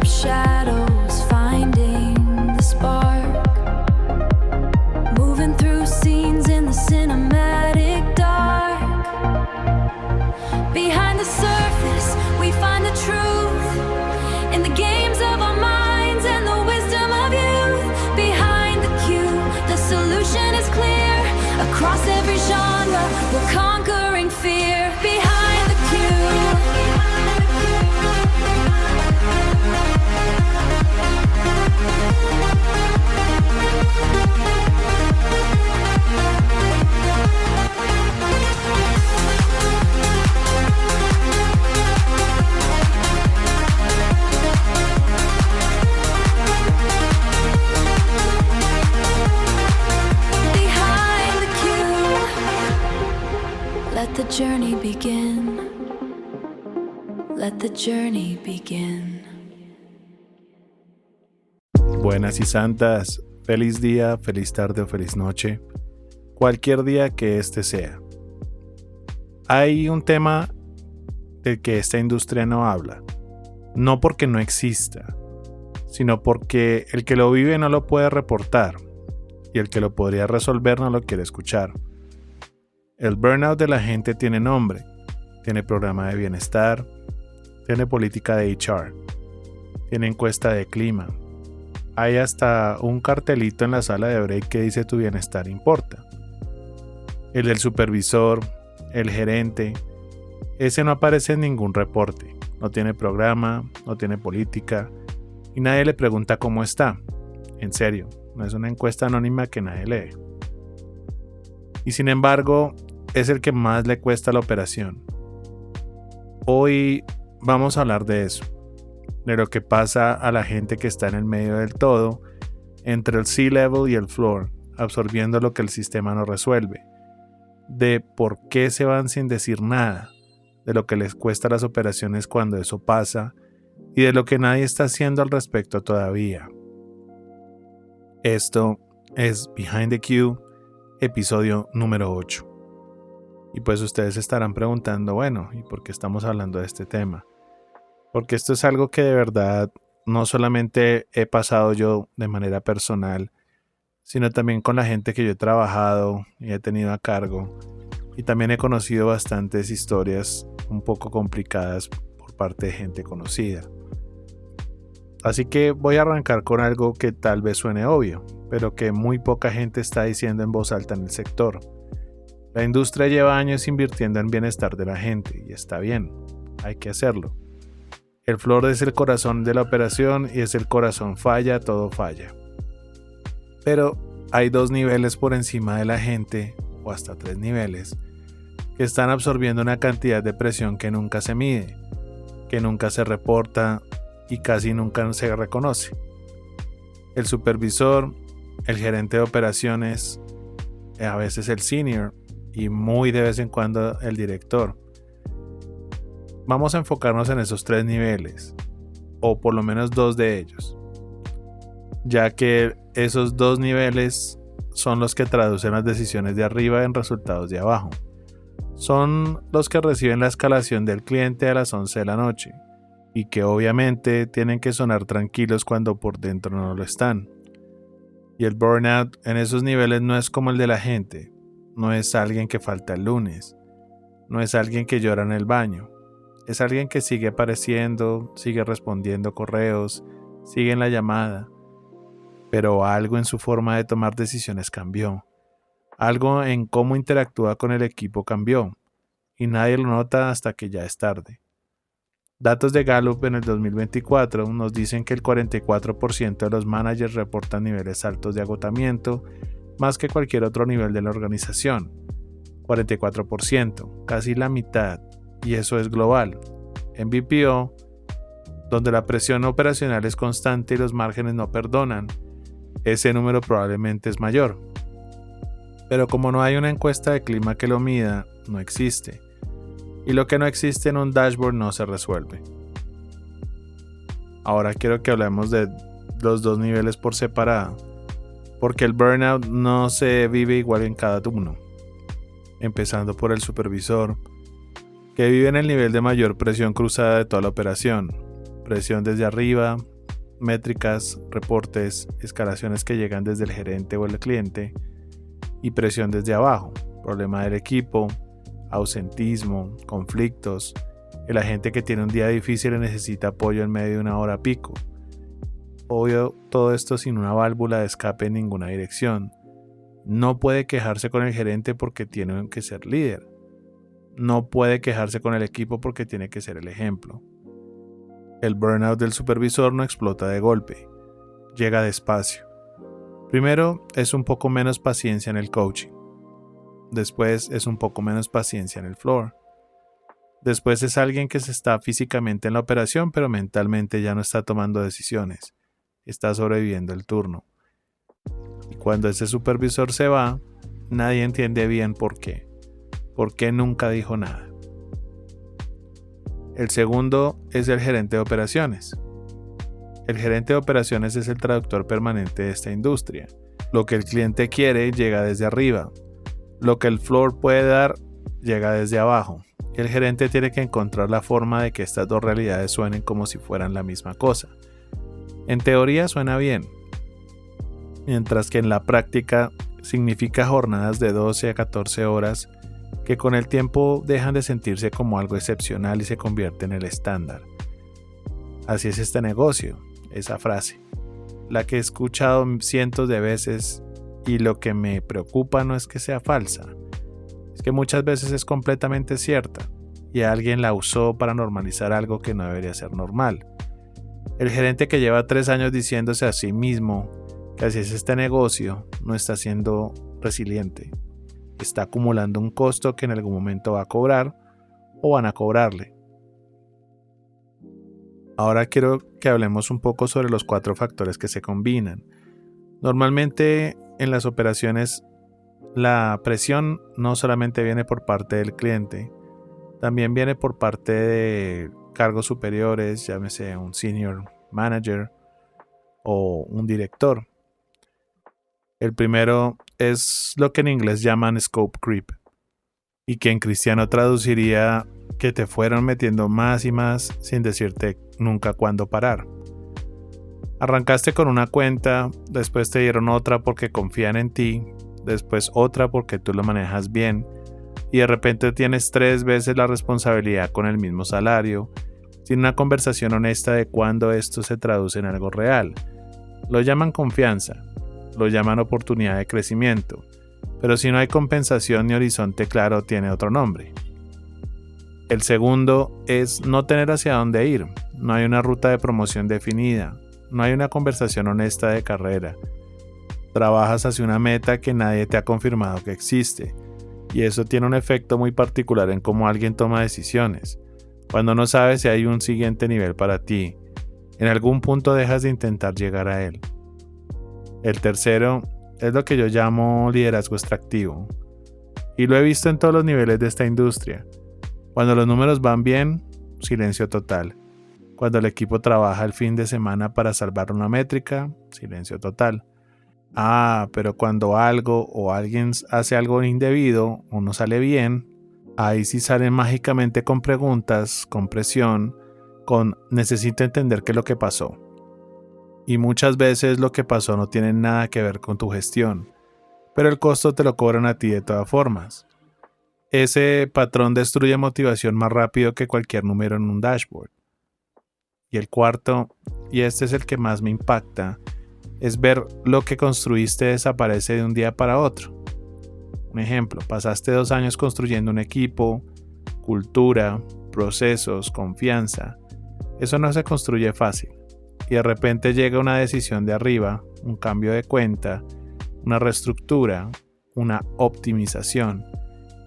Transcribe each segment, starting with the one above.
shadows, finding the spark, moving through scenes in the cinematic dark. Behind the surface, we find the truth in the games of our minds and the wisdom of youth. Behind the cue, the solution is clear. Across every genre, we're conquering fear. Behind the cue. Let the journey begin. Let the journey begin. Buenas y santas, feliz día, feliz tarde o feliz noche, cualquier día que este sea. Hay un tema del que esta industria no habla, no porque no exista, sino porque el que lo vive no lo puede reportar y el que lo podría resolver no lo quiere escuchar. El burnout de la gente tiene nombre, tiene programa de bienestar, tiene política de HR, tiene encuesta de clima. Hay hasta un cartelito en la sala de break que dice tu bienestar importa. El del supervisor, el gerente, ese no aparece en ningún reporte, no tiene programa, no tiene política y nadie le pregunta cómo está. En serio, no es una encuesta anónima que nadie lee. Y sin embargo, es el que más le cuesta la operación. Hoy vamos a hablar de eso, de lo que pasa a la gente que está en el medio del todo, entre el C-level y el floor, absorbiendo lo que el sistema no resuelve, de por qué se van sin decir nada, de lo que les cuesta las operaciones cuando eso pasa y de lo que nadie está haciendo al respecto todavía. Esto es Behind the Cue, episodio número 8. Y pues ustedes estarán preguntando, bueno, ¿y por qué estamos hablando de este tema? Porque esto es algo que de verdad no solamente he pasado yo de manera personal, sino también con la gente que yo he trabajado y he tenido a cargo. Y también he conocido bastantes historias un poco complicadas por parte de gente conocida. Así que voy a arrancar con algo que tal vez suene obvio, pero que muy poca gente está diciendo en voz alta en el sector. La industria lleva años invirtiendo en bienestar de la gente y está bien, hay que hacerlo. El floor es el corazón de la operación y es el corazón falla, todo falla. Pero hay 2 niveles por encima de la gente, o hasta 3 niveles, que están absorbiendo una cantidad de presión que nunca se mide, que nunca se reporta y casi nunca se reconoce. El supervisor, el gerente de operaciones, a veces el senior y muy de vez en cuando el director. Vamos a enfocarnos en esos 3 niveles, o por lo menos 2 de ellos, ya que esos 2 niveles son los que traducen las decisiones de arriba en resultados de abajo. Son los que reciben la escalación del cliente a las 11 de la noche, y que obviamente tienen que sonar tranquilos cuando por dentro no lo están. Y el burnout en esos niveles no es como el de la gente. No es alguien que falta el lunes, no es alguien que llora en el baño, es alguien que sigue apareciendo, sigue respondiendo correos, sigue en la llamada, pero algo en su forma de tomar decisiones cambió, algo en cómo interactúa con el equipo cambió, y nadie lo nota hasta que ya es tarde. Datos de Gallup en el 2024 nos dicen que el 44% de los managers reportan niveles altos de agotamiento, más que cualquier otro nivel de la organización. 44%, casi la mitad, y eso es global. En BPO, donde la presión operacional es constante y los márgenes no perdonan, ese número probablemente es mayor. Pero como no hay una encuesta de clima que lo mida, no existe. Y lo que no existe en un dashboard no se resuelve. Ahora quiero que hablemos de los 2 niveles por separado, porque el burnout no se vive igual en cada uno. Empezando por el supervisor, que vive en el nivel de mayor presión cruzada de toda la operación. Presión desde arriba, métricas, reportes, escalaciones que llegan desde el gerente o el cliente y presión desde abajo, problema del equipo, ausentismo, conflictos, el agente que tiene un día difícil y necesita apoyo en medio de una hora pico. Obvio, todo esto sin una válvula de escape en ninguna dirección. No puede quejarse con el gerente porque tiene que ser líder. No puede quejarse con el equipo porque tiene que ser el ejemplo. El burnout del supervisor no explota de golpe, llega despacio. Primero es un poco menos paciencia en el coaching. Después es un poco menos paciencia en el floor. Después es alguien que se está físicamente en la operación, pero mentalmente ya no está tomando decisiones. Está sobreviviendo el turno. Y cuando ese supervisor se va, nadie entiende bien por qué. ¿Por qué nunca dijo nada? El segundo es el gerente de operaciones. El gerente de operaciones es el traductor permanente de esta industria. Lo que el cliente quiere llega desde arriba. Lo que el floor puede dar llega desde abajo. El gerente tiene que encontrar la forma de que estas dos realidades suenen como si fueran la misma cosa. En teoría suena bien, mientras que en la práctica significa jornadas de 12 a 14 horas que con el tiempo dejan de sentirse como algo excepcional y se convierten en el estándar. Así es este negocio, esa frase, la que he escuchado cientos de veces, y lo que me preocupa no es que sea falsa, es que muchas veces es completamente cierta y alguien la usó para normalizar algo que no debería ser normal. El gerente que lleva 3 años diciéndose a sí mismo que así es este negocio no está siendo resiliente. Está acumulando un costo que en algún momento va a cobrar o van a cobrarle. Ahora quiero que hablemos un poco sobre los 4 factores que se combinan. Normalmente en las operaciones la presión no solamente viene por parte del cliente, también viene por parte de cargos superiores, llámese un senior manager o un director. El primero es lo que en inglés llaman scope creep y que en cristiano traduciría que te fueron metiendo más y más sin decirte nunca cuándo parar. Arrancaste con una cuenta, después te dieron otra porque confían en ti, después otra porque tú lo manejas bien y de repente tienes 3 veces la responsabilidad con el mismo salario, sin una conversación honesta de cuándo esto se traduce en algo real. Lo llaman confianza, lo llaman oportunidad de crecimiento, pero si no hay compensación ni horizonte claro tiene otro nombre. El segundo es no tener hacia dónde ir, no hay una ruta de promoción definida, no hay una conversación honesta de carrera. Trabajas hacia una meta que nadie te ha confirmado que existe, y eso tiene un efecto muy particular en cómo alguien toma decisiones. Cuando no sabes si hay un siguiente nivel para ti, en algún punto dejas de intentar llegar a él. El tercero es lo que yo llamo liderazgo extractivo, y lo he visto en todos los niveles de esta industria. Cuando los números van bien, silencio total. Cuando el equipo trabaja el fin de semana para salvar una métrica, silencio total. Pero cuando algo o alguien hace algo indebido o no sale bien, ahí sí salen mágicamente con preguntas, con presión, con necesito entender qué es lo que pasó. Y muchas veces lo que pasó no tiene nada que ver con tu gestión, pero el costo te lo cobran a ti de todas formas. Ese patrón destruye motivación más rápido que cualquier número en un dashboard. Y el cuarto, y este es el que más me impacta, es ver lo que construiste desaparece de un día para otro. Un ejemplo, pasaste 2 años construyendo un equipo, cultura, procesos, confianza. Eso no se construye fácil. Y de repente llega una decisión de arriba, un cambio de cuenta, una reestructura, una optimización,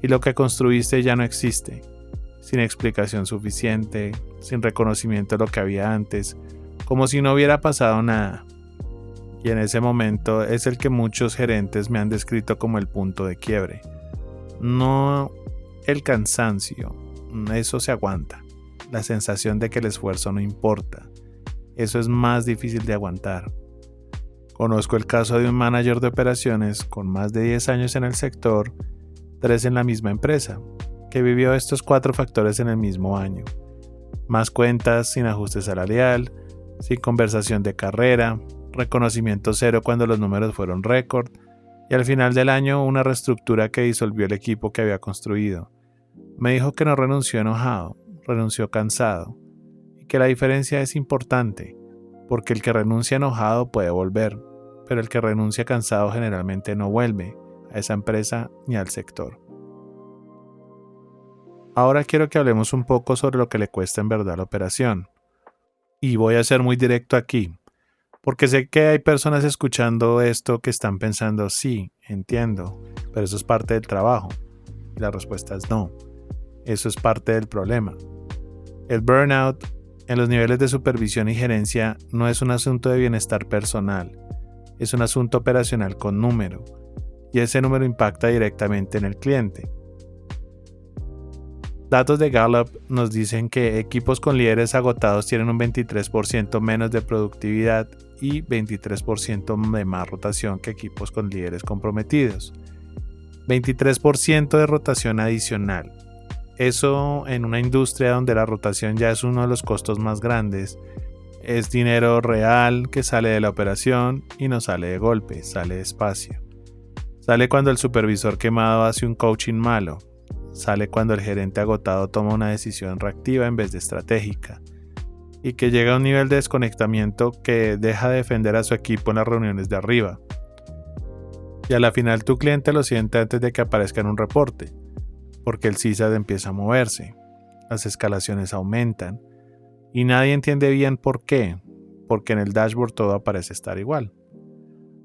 y lo que construiste ya no existe, sin explicación suficiente, sin reconocimiento de lo que había antes, como si no hubiera pasado nada. Y en ese momento es el que muchos gerentes me han descrito como el punto de quiebre. No el cansancio, eso se aguanta. La sensación de que el esfuerzo no importa, eso es más difícil de aguantar. Conozco el caso de un manager de operaciones con más de 10 años en el sector, 3 en la misma empresa, que vivió estos 4 factores en el mismo año. Más cuentas sin ajuste salarial, sin conversación de carrera, reconocimiento cero cuando los números fueron récord, y al final del año una reestructura que disolvió el equipo que había construido. Me dijo que no renunció enojado, renunció cansado, y que la diferencia es importante, porque el que renuncia enojado puede volver, pero el que renuncia cansado generalmente no vuelve a esa empresa ni al sector. Ahora quiero que hablemos un poco sobre lo que le cuesta en verdad la operación. Y voy a ser muy directo aquí, porque sé que hay personas escuchando esto que están pensando, sí, entiendo, pero eso es parte del trabajo. Y la respuesta es no, eso es parte del problema. El burnout en los niveles de supervisión y gerencia no es un asunto de bienestar personal, es un asunto operacional con número, y ese número impacta directamente en el cliente. Datos de Gallup nos dicen que equipos con líderes agotados tienen un 23% menos de productividad y 23% de más rotación que equipos con líderes comprometidos. 23% de rotación adicional. Eso en una industria donde la rotación ya es uno de los costos más grandes. Es dinero real que sale de la operación y no sale de golpe, sale despacio. Sale cuando el supervisor quemado hace un coaching malo. Sale cuando el gerente agotado toma una decisión reactiva en vez de estratégica, y que llega a un nivel de desconectamiento que deja de defender a su equipo en las reuniones de arriba. Y a la final tu cliente lo siente antes de que aparezca en un reporte, porque el CSAT empieza a moverse, las escalaciones aumentan, y nadie entiende bien por qué, porque en el dashboard todo parece estar igual.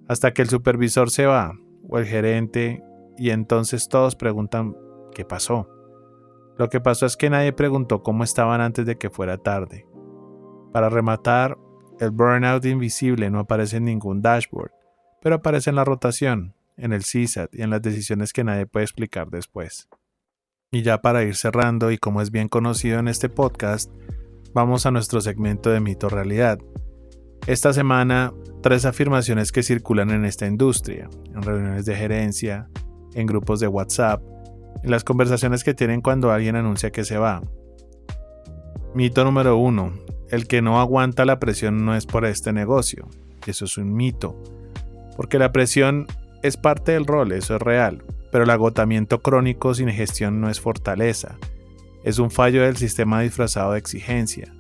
Hasta que el supervisor se va, o el gerente, y entonces todos preguntan ¿qué pasó? Lo que pasó es que nadie preguntó cómo estaban antes de que fuera tarde. Para rematar, el burnout invisible no aparece en ningún dashboard, pero aparece en la rotación, en el CSAT y en las decisiones que nadie puede explicar después. Y ya para ir cerrando, y como es bien conocido en este podcast, vamos a nuestro segmento de mito realidad. Esta semana, 3 afirmaciones que circulan en esta industria, en reuniones de gerencia, en grupos de WhatsApp, en las conversaciones que tienen cuando alguien anuncia que se va. Mito número 1. El que no aguanta la presión no es por este negocio. Eso es un mito. Porque la presión es parte del rol, eso es real. Pero el agotamiento crónico sin gestión no es fortaleza. Es un fallo del sistema disfrazado de exigencia.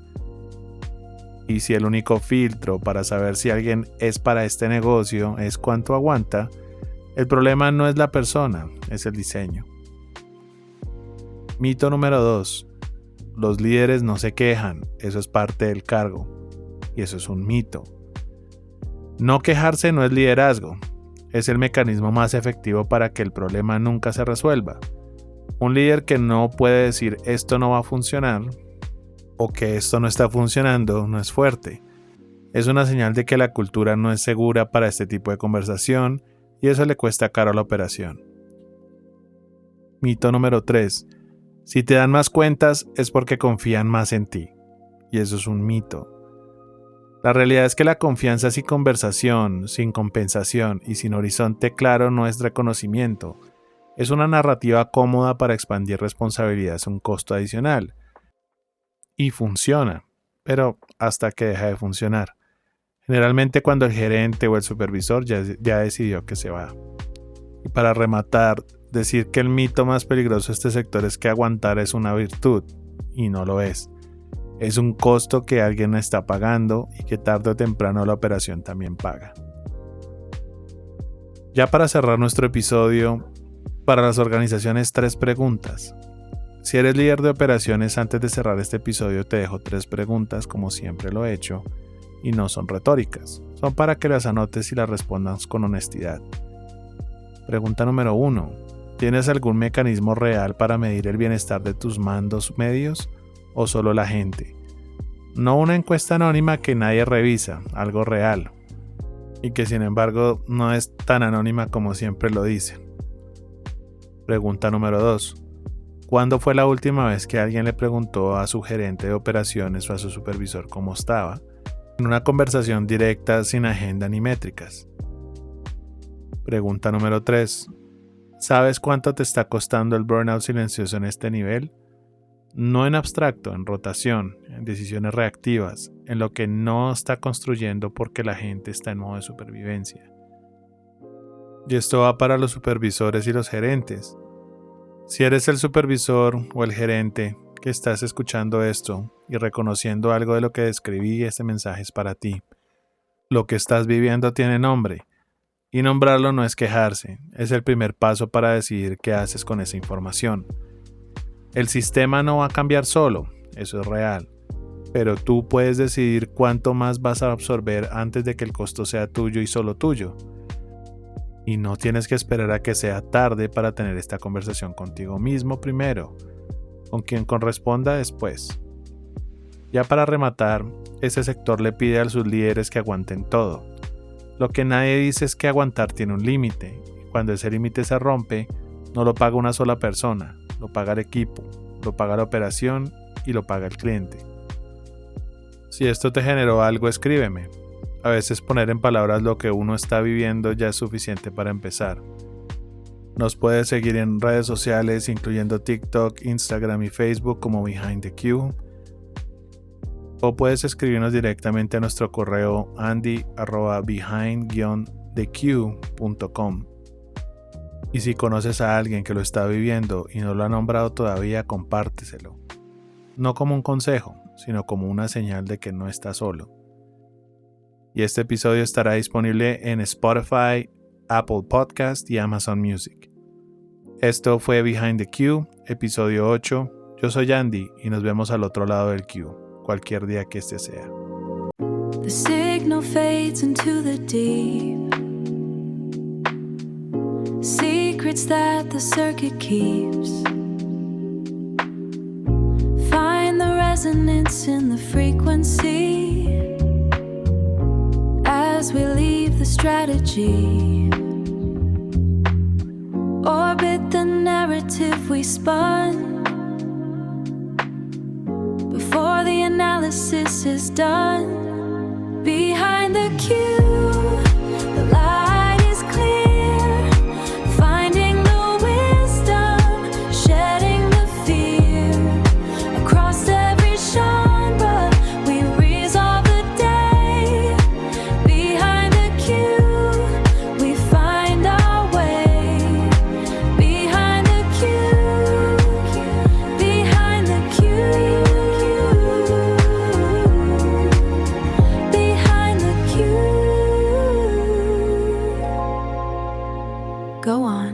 Y si el único filtro para saber si alguien es para este negocio es cuánto aguanta, el problema no es la persona, es el diseño. Mito número 2. Los líderes no se quejan, eso es parte del cargo. Y eso es un mito. No quejarse no es liderazgo, es el mecanismo más efectivo para que el problema nunca se resuelva. Un líder que no puede decir esto no va a funcionar o que esto no está funcionando no es fuerte. Es una señal de que la cultura no es segura para este tipo de conversación y eso le cuesta caro a la operación. Mito número 3. Si te dan más cuentas es porque confían más en ti. Y eso es un mito. La realidad es que la confianza sin conversación, sin compensación y sin horizonte claro no es reconocimiento. Es una narrativa cómoda para expandir responsabilidades a un costo adicional. Y funciona, pero hasta que deja de funcionar. Generalmente cuando el gerente o el supervisor ya decidió que se va. Y para rematar, decir que el mito más peligroso de este sector es que aguantar es una virtud, y no lo es. Es un costo que alguien está pagando y que tarde o temprano la operación también paga. Ya para cerrar nuestro episodio, para las organizaciones 3 preguntas. Si eres líder de operaciones, antes de cerrar este episodio te dejo 3 preguntas como siempre lo he hecho, y no son retóricas, son para que las anotes y las respondas con honestidad. Pregunta número 1. ¿Tienes algún mecanismo real para medir el bienestar de tus mandos medios o solo la gente? No una encuesta anónima que nadie revisa, algo real, y que sin embargo no es tan anónima como siempre lo dicen. Pregunta número 2. ¿Cuándo fue la última vez que alguien le preguntó a su gerente de operaciones o a su supervisor cómo estaba? En una conversación directa sin agenda ni métricas. Pregunta número 3. ¿Sabes cuánto te está costando el burnout silencioso en este nivel? No en abstracto, en rotación, en decisiones reactivas, en lo que no está construyendo porque la gente está en modo de supervivencia. Y esto va para los supervisores y los gerentes. Si eres el supervisor o el gerente que estás escuchando esto y reconociendo algo de lo que describí, este mensaje es para ti. Lo que estás viviendo tiene nombre. Y nombrarlo no es quejarse, es el primer paso para decidir qué haces con esa información. El sistema no va a cambiar solo, eso es real, pero tú puedes decidir cuánto más vas a absorber antes de que el costo sea tuyo y solo tuyo. Y no tienes que esperar a que sea tarde para tener esta conversación contigo mismo primero, con quien corresponda después. Ya para rematar, ese sector le pide a sus líderes que aguanten todo. Lo que nadie dice es que aguantar tiene un límite, y cuando ese límite se rompe, no lo paga una sola persona, lo paga el equipo, lo paga la operación y lo paga el cliente. Si esto te generó algo, escríbeme. A veces poner en palabras lo que uno está viviendo ya es suficiente para empezar. Nos puedes seguir en redes sociales, incluyendo TikTok, Instagram y Facebook como Behind the Q. O puedes escribirnos directamente a nuestro correo andy@behind-theq.com. Y si conoces a alguien que lo está viviendo y no lo ha nombrado todavía, compárteselo. No como un consejo, sino como una señal de que no está solo. Y este episodio estará disponible en Spotify, Apple Podcast y Amazon Music. Esto fue Behind the Q, episodio 8. Yo soy Andy y nos vemos al otro lado del Q, cualquier día que este sea. The signal fades into the deep. Secrets that the circuit keeps. Find the resonance in the frequency as we leave the strategy. Orbit the narrative we spun before the analysis is done. Behind the cue, the light is clear, finding the wisdom, shedding the fear. Across every genre, we resolve the day. Behind the cue, we find our way. Behind the cue, behind the cue. Behind the cue. Go on.